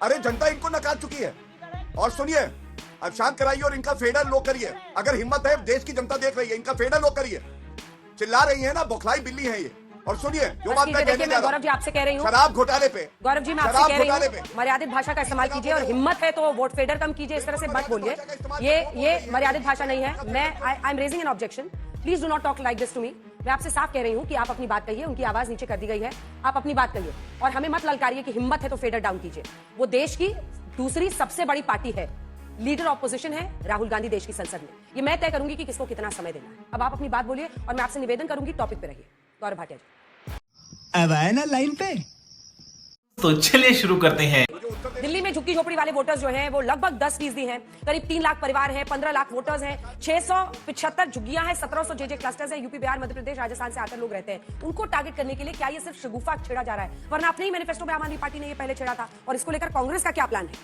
अरे जनता इनको नकार चुकी है। और सुनिए, अब शांत कराइए और इनका फेडर लो करिए। अगर हिम्मत है, देश की जनता देख रही है, इनका फेडर लो करिए। चिल्ला रही है ना, बौखलाई बिल्ली है ये। और सुनिए, जो बात मैं कहने जा रहा गौरव जी आपसे कह रही हूँ, शराब घोटाले पे, गौरव जी मैं आपसे कह रही हूँ, मर्यादित भाषा का इस्तेमाल कीजिए और हिम्मत है तो वोट फेडर कम कीजिए, इस तरह से मत बोलिए। ये मर्यादित भाषा नहीं है। मैं I am raising an objection, please do not talk like this to me. मैं आपसे साफ कह रही हूँ कि आप अपनी बात कहिए, उनकी आवाज नीचे कर दी गई है, आप अपनी बात कहिए और हमें मत ललकारिए कि हिम्मत है तो फेडर डाउन कीजिए। वो देश की दूसरी सबसे बड़ी पार्टी है, लीडर ऑपोजिशन है राहुल गांधी देश की संसद में। ये मैं तय करूंगी कि किसको कितना समय देना है। अब आप अपनी बात बोलिए और मैं आपसे निवेदन करूंगी टॉपिक पे रहिए। गौरव भाटिया जी अब आए ना लाइन पे, तो चलिए शुरू करते हैं। दिल्ली में झुग्गी झोपड़ी वाले वोटर्स जो हैं वो लगभग 10% हैं। करीब 3 लाख परिवार हैं, 15 लाख वोटर्स हैं, 675 झुग्गियां हैं, 1700 जेजे क्लस्टर्स हैं। यूपी, बिहार, मध्य प्रदेश, राजस्थान से आकर लोग रहते हैं। उनको टारगेट करने के लिए क्या ये सिर्फ शगुफा छेड़ा जा रहा है? वरना अपने ही मैनिफेस्टो में आम आदमी पार्टी ने ये पहले छेड़ा था। और इसको लेकर कांग्रेस का क्या प्लान है?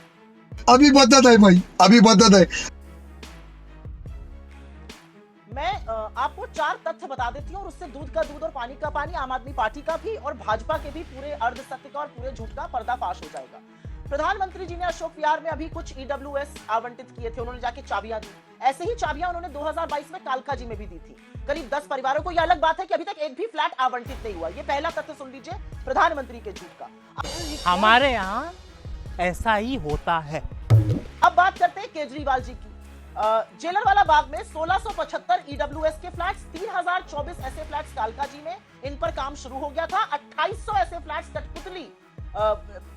अभी बदत है भाई, अभी बदत है। मैं आपको 4 तथ्य बता देती हूँ और उससे दूध का दूध और पानी का पानी, आम आदमी पार्टी का भी और भाजपा के भी पूरे अर्ध सत्य का और पूरे झूठ का पर्दाफाश हो जाएगा। प्रधानमंत्री जी ने अशोक विहार में अभी कुछ ईडब्ल्यूएस आवंटित किए थे, उन्होंने जाके चाबियां दी। ऐसे ही चाबियां उन्होंने 2022 में कालका जी में भी दी थी, करीब 10 परिवारों को। यह अलग बात है कि अभी तक एक भी फ्लैट आवंटित नहीं हुआ। ये पहला तथ्य सुन लीजिए प्रधानमंत्री के झूठ का। हमारे यहाँ ऐसा ही होता है। अब बात करते हैं केजरीवाल जी की। जेलर वाला बाग में 1675 ईडब्ल्यूएस के फ्लैट्स, 3024 ऐसे फ्लैट्स कालका जी में, इन पर काम शुरू हो गया था। 2800 ऐसे फ्लैट्स कठपुतली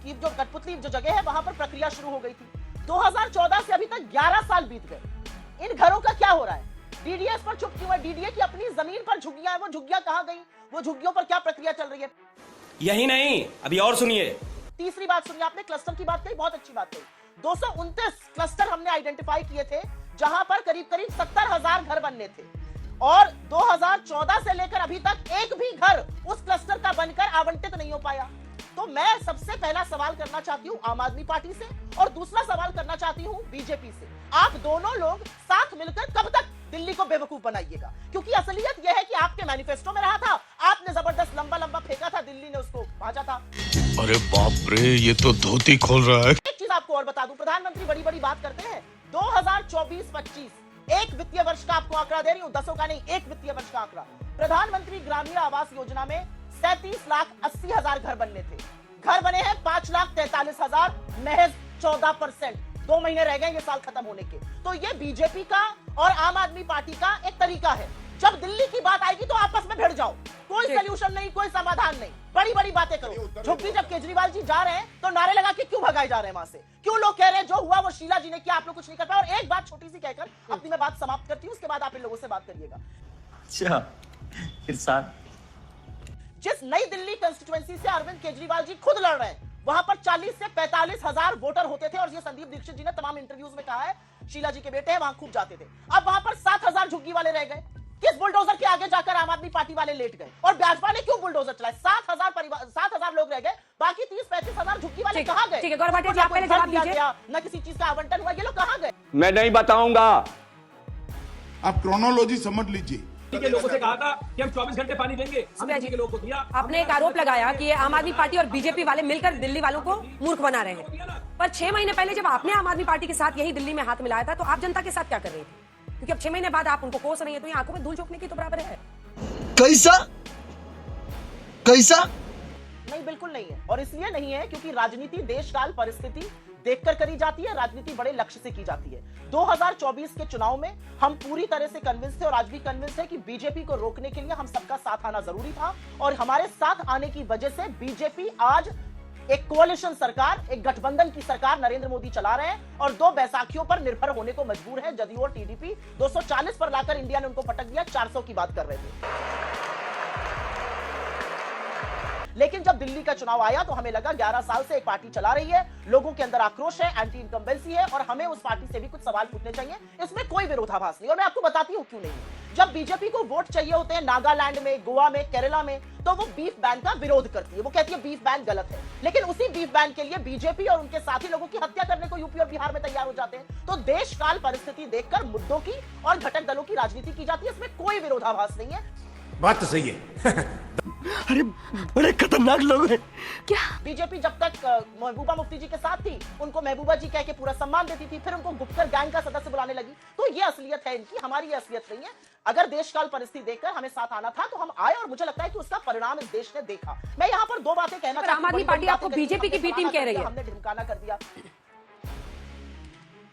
की जो जगह है वहां पर प्रक्रिया शुरू हो गई थी। 2014 से अभी तक 11 साल बीत गए। इन घरों का क्या हो रहा है? डीडीएस पर चुप क्यों है? डीडीए की अपनी जमीन पर झुग्गियां हैं, वो झुग्गियां कहां गई? वो झुग्गियों पर क्या प्रक्रिया चल रही है? यही नहीं, अभी और सुनिए। तीसरी बात सुनिए, आपने क्लस्टर की बात कही, बहुत अच्छी बात कही। 229 क्लस्टर हमने आइडेंटिफाई किए थे जहां पर करीब 70,000 घर बनने थे और 2014 से लेकर अभी तक एक भी घर उस क्लस्टर का बनकर आवंटित नहीं हो पाया। तो मैं सबसे पहला सवाल करना चाहती हूं आम आदमी पार्टी से और दूसरा सवाल करना चाहती हूं बीजेपी से। आप दोनों लोग साथ मिलकर कब तक दिल्ली को बेवकूफ बनाइएगा? क्योंकि असलियत यह है कि आपके मैनिफेस्टो में रहा था, आपने जबरदस्त लंबा लंबा फेंका था, दिल्ली ने उसको भाजा था। अरे बाप रे, ये तो धोती खोल रहा है। एक चीज आपको और बता दूं, प्रधानमंत्री बड़ी बड़ी बात करते हैं। 2024-25 एक वित्तीय वर्ष का आपको आंकड़ा दे रही हूं, 10 का नहीं, एक वित्तीय वर्ष का आंकड़ा। प्रधानमंत्री ग्रामीण आवास योजना में 37,80,000 घर बनने थे। घर बने हैं 5,43,000, महज 14%। 2 महीने रह गए ये साल खत्म होने के। तो ये बीजेपी का और आम आदमी पार्टी का एक तरीका है, जब दिल्ली की बात आएगी तो आपस में भिड़ जाओ, कोई सलूशन नहीं, कोई समाधान नहीं, बड़ी बड़ी बातें करो। झुग्गी जब केजरीवाल जी जा रहे हैं तो नारे लगा के क्यों भगाए जा रहे हैं वहां से? क्यों लोग कह रहे हैं जो हुआ वो शीला जी ने किया, आप लोग कुछ नहीं कर पाए? और एक बात छोटी सी कहकर अपनी मैं बात समाप्त करती हूँ, उसके बाद आप इन लोगों से बात करिएगा। अच्छा इरशाद, जिस नई दिल्ली कंस्टिट्यूएंसी से अरविंद केजरीवाल जी खुद लड़ रहे हैं, वहां पर 40 से 45,000 वोटर होते थे और ये संदीप दीक्षित जी ने तमाम इंटरव्यूज में कहा है, शीला जी के बेटे हैं, वहां खूब जाते थे। अब वहां पर 7,000 झुग्गी वाले रह गए। किस बुलडोजर के आगे जाकर आम आदमी पार्टी वाले लेट गए? और भाजपा ने क्यों बुलडोजर चलाए? 7,000 लोग रह गए, बाकी 30-35,000 झुग्गी वाले कहां गए? ठीक है गौरव भाटिया जी, आप पहले जवाब दीजिए। न किसी चीज का आवंटन हुआ, ये लोग कहां गए? मैं नहीं बताऊंगा। आप क्रोनोलॉजी समझ लीजिए। के लोगों से कहा था कि हम 24 घंटे पानी देंगे, हमने के लोगों को दिया। आपने एक आरोप लगाया कि ये आम आदमी पार्टी और बीजेपी वाले मिलकर दिल्ली वालों को मूर्ख बना रहे हैं। पर 6 महीने पहले जब आपने आम आदमी पार्टी के साथ यही दिल्ली में हाथ मिलाया था तो आप जनता के साथ क्या कर रही थी? क्योंकि अब 6 महीने बाद आप उनको कोस रही है तो ये आंखों में धूल झोंकने की तो बराबर है। कैसा कैसा? नहीं, बिल्कुल नहीं है। और इसलिए नहीं है क्योंकि राजनीति देशकाल परिस्थिति देखकर करी जाती है, राजनीति बड़े लक्ष्य से की जाती है। 2024 के चुनाव में हम पूरी तरह से कन्विंस थे और आज भी कन्विंस है कि बीजेपी को रोकने के लिए हम सबका साथ आना जरूरी था और हमारे साथ आने की वजह से बीजेपी आज एक कोalition सरकार, एक गठबंधन की सरकार नरेंद्र मोदी चला रहे हैं और 2 बैसाखियों पर निर्भर होने को मजबूर है। जदयू और टीडीपी 240 पर लाकर इंडिया ने उनको पटक दिया, 400 की बात कर रहे थे। लेकिन जब दिल्ली का चुनाव आया तो हमें लगा 11 साल से एक पार्टी चला रही है, लोगों के अंदर आक्रोश है, एंटी इनकम्बेंसी है और हमें उस पार्टी से भी कुछ सवाल पूछने चाहिए। इसमें कोई विरोधाभास नहीं और मैं आपको बताती हूं क्यों नहीं। जब बीजेपी को वोट चाहिए होते हैं नागालैंड में, गोवा में, केरला में, तो वो बीफ बैन का विरोध करती है। वो कहती है बीफ बैन गलत है, लेकिन उसी बीफ बैन के लिए बीजेपी और उनके साथी लोगों की हत्या करने को यूपी और बिहार में तैयार हो जाते हैं। तो देशकाल परिस्थिति देखकर मुद्दों की और घटक दलों की राजनीति की जाती है, इसमें कोई विरोधाभास नहीं है। बात तो सही है। अरे बड़े खतरनाक लोग हैं। बीजेपी जब तक महबूबा मुफ्ती जी के साथ थी, उनको महबूबा जी कह के पूरा सम्मान देती थी, फिर उनको गुप्कर गैंग का सदस्य बुलाने लगी। तो ये असलियत है इनकी, हमारी ये असलियत नहीं है। अगर देशकाल परिस्थिति देखकर हमें साथ आना था तो हम आए, और मुझे लगता है कि उसका परिणाम इस देश ने देखा। मैं यहाँ पर दो बातें कहना चाहती हूं। आम आदमी पार्टी आपको बीजेपी की बी टीम कह रही है, हमने ढिमकाना कर दिया।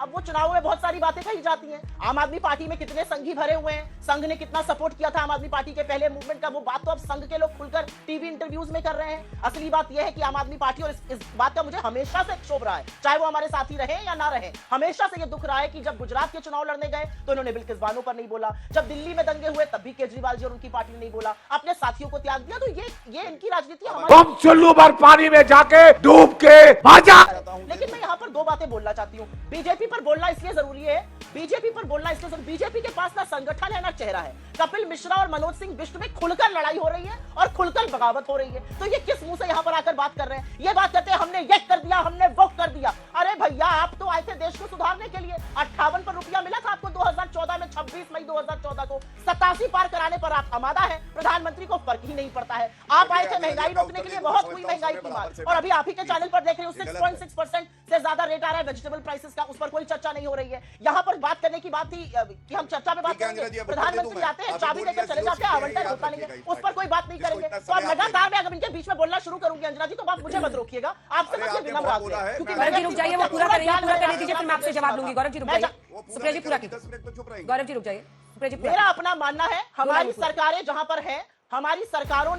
अब वो चुनाव में बहुत सारी बातें कही जाती हैं। आम आदमी पार्टी में कितने संघी भरे हुए हैं, संघ ने कितना सपोर्ट किया था आम आदमी पार्टी के पहले मूवमेंट का, वो बात तो अब संघ के लोग खुलकर टीवी इंटरव्यूज में कर रहे हैं। असली बात यह है कि आम आदमी पार्टी, और इस बात का मुझे हमेशा से क्षोभ रहा है, चाहे वो हमारे साथी रहे या ना रहे, हमेशा से ये दुख रहा है कि जब गुजरात के चुनाव लड़ने गए तो उन्होंने बिल्किस बानो पर नहीं बोला, जब दिल्ली में दंगे हुए तब भी केजरीवाल जी और उनकी पार्टी ने नहीं बोला, अपने साथियों को त्याग दिया। तो ये इनकी राजनीति हमारी, चुल्लू भर पानी में जाके डूब के आ जा। लेकिन मैं यहाँ पर दो बातें बोलना चाहती हूँ। बीजेपी पर बोलना इसलिए जरूरी है, बीजेपी पर बोलना इसलिए जरूरी, बीजेपी के पास ना संगठन है ना चेहरा है। कपिल मिश्रा और मनोज सिंह बिष्ट में खुलकर लड़ाई हो रही है और खुलकर बगावत हो रही है। तो ये किस मुंह से यहाँ पर आकर बात कर रहे हैं? ये बात करते हैं हमने ये कर दिया, हमने वो कर दिया। अरे भैया, आप तो आए थे देश को सुधारने के लिए। 58 पर रुपया मिला था आपको 2014 में, 26 मई 2014 को। 87 पार कराने पर आप आमादा है, प्रधानमंत्री को फर्क ही नहीं पड़ता है। आप आए थे महंगाई रोकने के लिए, बहुत हुई महंगाई की मार, और अभी आप ही के चैनल पर देख रहे हो 6.6% से ज्यादा रेट आ रहा है वेजिटेबल प्राइसेस का, उस पर कोई चर्चा नहीं हो रही है। यहाँ पर बात करने की बात थी कि हम चर्चा में बात करेंगे, प्रधानमंत्री आते हैं, चाबी लेकर चले जाते हैं, आवंटन होता नहीं है, उस पर कोई बात नहीं करेंगे। तो अब लगातार मैं अगर इनके बीच में बोलना शुरू करूंगी अंजना जी, तो आप मुझे मत रोकिएगा, आपसे मैं विनम्र आग्रह है, क्योंकि गौरव जी रुक जाइए, वो पूरा करेंगे, पूरा करने दीजिए, फिर मैं आपसे जवाब लूंगी। गौरव जी रुक जाइए, सुप्रिया जी पूरा कीजिए। गौरव जी रुक जाइए, सुप्रिया जी मेरा अपना मानना है, हमारी सरकारें जहां पर हैं, हमारी सरकारों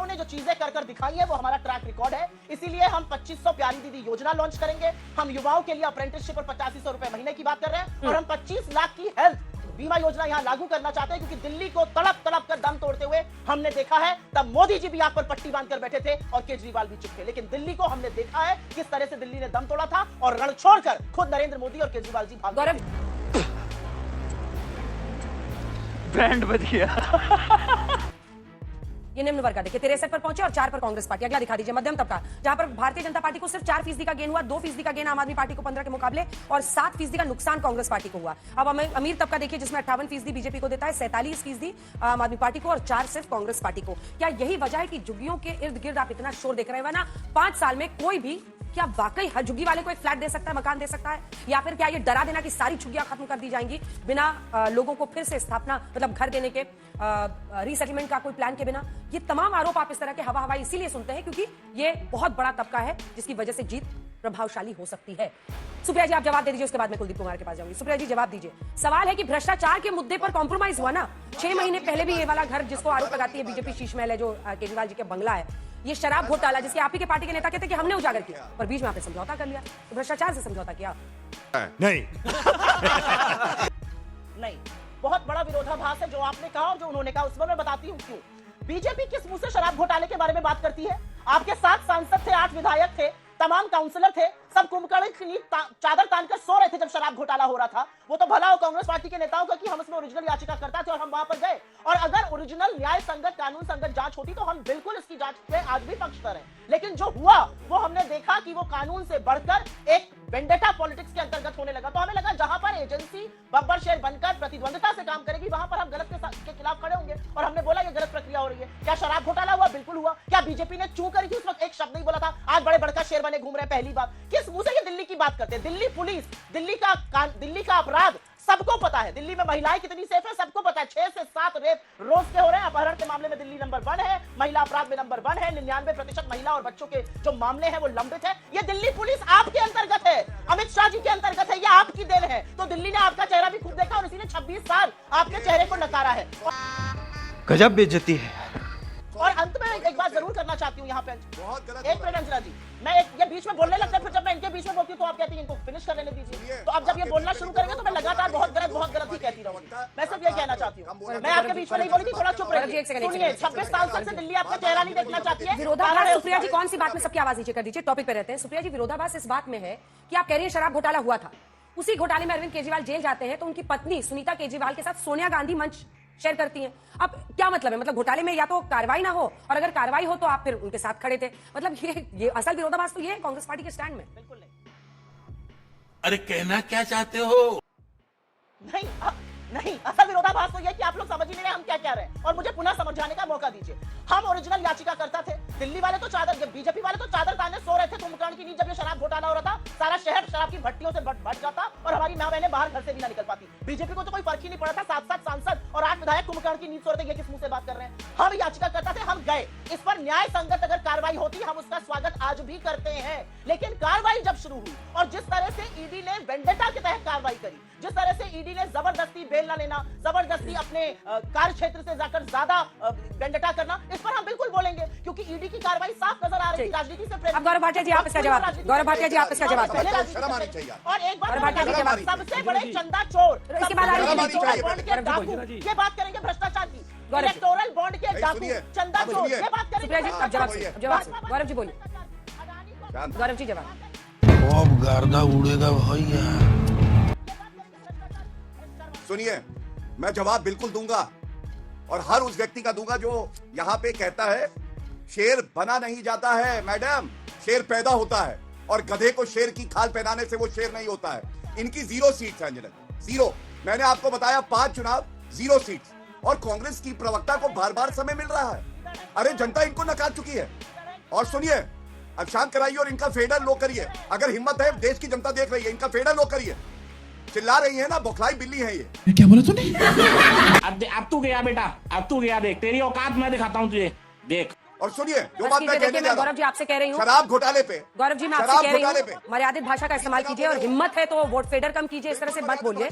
ने जो चीजें कर कर दिखाई है वो हमारा ट्रैक रिकॉर्ड है। इसीलिए हम 2500 प्यारी दीदी योजना लॉन्च करेंगे। हम युवाओं के लिए अप्रेंटिसशिप और 8500 रुपए महीने की बात कर रहे हैं, और हम 25 लाख की हेल्थ बीमा योजना यहां लागू करना चाहते हैं, क्योंकि दिल्ली को तड़प तड़प कर दम तोड़ते हुए हमने देखा है। तब मोदी जी भी आंख पर पट्टी बांधकर बैठे थे और केजरीवाल भी चुप थे, लेकिन दिल्ली को हमने देखा है किस तरह से दिल्ली ने दम तोड़ा था, और रण छोड़कर खुद नरेंद्र मोदी और केजरीवाल जी भाग गए। बैंड बज गया। ये निम्न वर्ग का देखिए 63 पर पहुंचे और 4 पर कांग्रेस पार्टी। अगला दिखा दीजिए मध्यम तबका, जहां पर भारतीय जनता पार्टी को सिर्फ 4% का गेन हुआ, 2% का गेन आम आदमी पार्टी को 15 के मुकाबले, और 7% का नुकसान कांग्रेस पार्टी को हुआ। अब अमीर तबका देखिए, जिसमें 58% बीजेपी को देता है, 47% आम आदमी पार्टी को, और 4 सिर्फ कांग्रेस पार्टी को। क्या यही वजह है कि झुग्गियों के इर्द गिर्द आप इतना शोर देख रहे हैं? वरना 5 साल में कोई भी क्या वाकई हर झुग्गी वाले को एक फ्लैट दे सकता है, मकान दे सकता है? या फिर क्या ये डरा देना कि सारी झुग्गियां खत्म कर दी जाएंगी बिना लोगों को फिर से स्थापना, मतलब घर देने के, रीसेटलमेंट का कोई प्लान के बिना? ये तमाम आरोप आप इस तरह के हवा हवाई इसीलिए सुनते हैं क्योंकि ये बहुत बड़ा तबका है जिसकी वजह से जीत प्रभावशाली हो सकती है। सुप्रिया जी आप जवाब दे दीजिए, उसके बाद मैं कुलदीप कुमार के पास जाऊंगी। सुप्रिया जी जवाब दीजिए। सवाल है कि भ्रष्टाचार के मुद्दे पर कॉम्प्रोमाइज हुआ ना। 6 महीने पहले भी ये वाला घर जिसको आरोप लगाती है बीजेपी, शीश महल है जो केजरीवाल जी का बंगला है, ये शराब घोटाला जिसके आप ही के पार्टी के नेता कहते कि हमने उजागर किया, पर बीच में आपने समझौता कर लिया। तो भ्रष्टाचार से समझौता किया? नहीं नहीं, बहुत बड़ा विरोधाभास है जो आपने कहा और जो उन्होंने कहा, उस पर मैं बताती हूँ क्यों। बीजेपी किस मुंह से शराब घोटाले के बारे में बात करती है? आपके 7 सांसद थे, 8 विधायक थे, तमाम काउंसलर थे, सब कुंभकर्ण की चादर तानकर सो रहे थे जब शराब घोटाला हो रहा था। वो तो भला हो कांग्रेस पार्टी के नेताओं का कि हम इसमें ओरिजिनल याचिका करता थे और हम वहां पर गए, और अगर ओरिजिनल न्याय संगत, कानून संगत जांच होती तो हम बिल्कुल इसकी जांच पे आज भी पक्षधर हैं। लेकिन जो हुआ वो हमने देखा कि वो कानून से बढ़कर एक वेंडेटा पॉलिटिक्स के अंतर्गत होने लगा। तो हमें लगा जहां पर एजेंसी बब्बर शेर बनकर प्रतिद्वंदिता से काम करेगी वहां पर हम गलत के खिलाफ खड़े होंगे, और हमने बोला ये गलत प्रक्रिया हो रही है। क्या शराब घोटाला हुआ? बिल्कुल हुआ। क्या बीजेपी ने चू करी थी? उस वक्त एक शब्द नहीं बोला था। आज बड़े बड़का शेर बने घूम रहे हैं। पहली बात, किस मुंह से ये दिल्ली की बात करते हैं? दिल्ली पुलिस, दिल्ली का अपराध सबको पता है। दिल्ली में महिलाएं कितनी सेफ है सबको पता है। 6 से 7 रेप रोज के हो रहे हैं। अपहरण के मामले में दिल्ली नंबर 1 है, महिला अपराध में नंबर 1 है। 99% महिला और बच्चों के जो मामले हैं वो लंबित है। ये दिल्ली पुलिस आपके अंतर्गत है, अमित शाह जी के अंतर्गत है, ये आपकी देन है। तो दिल्ली ने आपका चेहरा भी खूब देखा और इसी ने 26 साल आपके चेहरे को नकारा है। गजब बेइज्जती है। और अंत में एक बात जरूर करना चाहती हूँ यहाँ पे, बहुत गलत एक मिनट अंजना जी, मैं ये बीच में बोलने लगता है, फिर जब मैं इनके बीच में बोलती हूँ तो आप कहती हैं इनको फिनिश कर लेने दीजिए। तो अब जब ये बोलना शुरू करेंगे तो मैं लगातार बहुत गलत ही कहती रहूंगी। मैं सिर्फ ये कहना चाहती हूँ, मैं आपके बीच में नहीं बोली थी, थोड़ा चुप रहिए। सुनिए, 26 साल से दिल्ली आपका चेहरा नहीं देखना चाहती है। विरोधाभास, सुप्रिया जी कौन सी बात में सबकी आवाज नीचे कर दीजिए, टॉपिक पे रहते हैं। सुप्रिया जी विरोधाभास इस बात में है कि आप कह रही हैं शराब घोटाला हुआ था, उसी घोटाले में अरविंद केजरीवाल जेल जाते हैं तो उनकी पत्नी सुनीता केजरीवाल के साथ सोनिया गांधी मंच शेयर करती हैं। अब क्या मतलब है? मतलब घोटाले में या तो कार्रवाई ना हो, और अगर कार्रवाई हो तो आप फिर उनके साथ खड़े थे। मतलब ये असल विरोधाभास तो ये है कांग्रेस पार्टी के स्टैंड में। बिल्कुल नहीं। अरे कहना क्या चाहते हो? नहीं, असल विरोधाभास तो यह कि आप लोग समझ ही नहीं रहे हम क्या कह रहे हैं और मुझे पुनः समझाने का मौका दीजिए। हम ओरिजिनल याचिकाकर्ता थे। दिल्ली वाले तो चादर, बीजेपी वाले तो चादर ताने सो रहे थे कुंभकर्ण की नींद जब ये शराब घोटाला हो रहा था। सारा शहर शराब की भट्टियों से भट जाता और हमारी मां बहनें बाहर घर से भी ना निकल पाती। बीजेपी को तो कोई फर्क ही नहीं पड़ा था। 7-7 सांसद और 8 विधायक कुंभकर्ण की नींद सो रहे थे। ये किस मुंह से बात कर रहे हैं? हम याचिकाकर्ता थे, हम गए। इस पर न्याय संगत अगर कार्रवाई होती हम उसका स्वागत आज भी करते हैं। लेकिन कार्रवाई जब शुरू हुई और जिस तरह से ईडी ने वेंडेटा के तहत कार्रवाई करी, जिस तरह से ईडी ने जबरदस्ती बेल ना लेना, जबरदस्ती अपने कार्य क्षेत्र से जाकर ज्यादा वेंडेटा करना, इस पर हम बिल्कुल बोलेंगे क्योंकि ईडी की कार्रवाई साफ नजर आ रही थी। राजनीति से अब गौरव भाटिया जी आप इसका जवाब, गौरव भाटिया जी आप इसका जवाब पहले दें। शर्म आनी चाहिए। और एक बात गौरव भाटिया जी के बाद सबसे बड़े चंदा चोर, इसके बाद आगे शर्म आनी चाहिए। बॉन्ड के डाकू, ये बात करेंगे भ्रष्टाचार की। गौरव जी। इलेक्टोरल बॉन्ड के डाकू, सुनिए, चंदा अब चोर, सुनिए। ये बात सुप्रिया जी करेंगे। अब जवाब गौरव जी बोलिए। शांत। गौरव जी जवाब। अब गर्दा उड़ेगा भैया। सुनिए, मैं जवाब बिल्कुल दूंगा और हर उस व्यक्ति का दूंगा जो यहाँ पे कहता है शेर बना नहीं जाता है मैडम, शेर पैदा होता है और गधे को शेर की खाल पहनाने से वो शेर नहीं होता है। इनकी 0 सीट्स है अंजना, 0। मैंने आपको बताया 5 चुनाव 0 सीट्स और कांग्रेस की प्रवक्ता को बार बार समय मिल रहा है। अरे जनता इनको नकार चुकी है। और सुनिए, अब शांत कराइए और इनका फेडर लो करिए। अगर हिम्मत है, देश की जनता देख रही है, इनका फेडर लो करिए। चिल्ला रही है ना, बौखलाई बिल्ली है ये। क्या बोला तूने? अब तू गया बेटा, अब तू गया। देख तेरी औकात मैं दिखाता हूँ तुझे, देख। और सुनिए, जो बात मैं कहने जा रहा गौरव हूं, जी आपसे कह रही हूँ, शराब घोटाले पे, गौरव जी मैं आपसे शराब कह रही घोटाले हूँ, पे मर्यादित भाषा का इस्तेमाल कीजिए और हिम्मत है तो वोट फेडर कम कीजिए, इस तरह से मत बोलिए।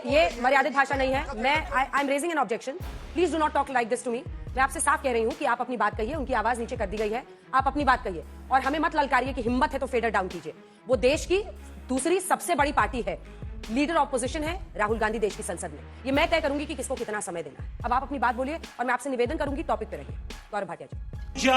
ये मर्यादित भाषा नहीं है। मैं I am raising an objection, please do not talk like this to me. मैं आपसे साफ कह रही हूँ कि आप अपनी बात कहिए, उनकी आवाज नीचे कर दी गई है, आप अपनी बात कहिए और हमें मत ललकारिए कि हिम्मत है तो फेडर डाउन कीजिए। वो देश की दूसरी सबसे बड़ी पार्टी है, लीडर ऑपोजिशन है राहुल गांधी देश की संसद में। ये मैं तय करूंगी कि किसको कितना समय देना है। अब आप अपनी बात बोलिए और मैं आपसे निवेदन करूंगी टॉपिक पे रहिए। गौरव भाटिया जी।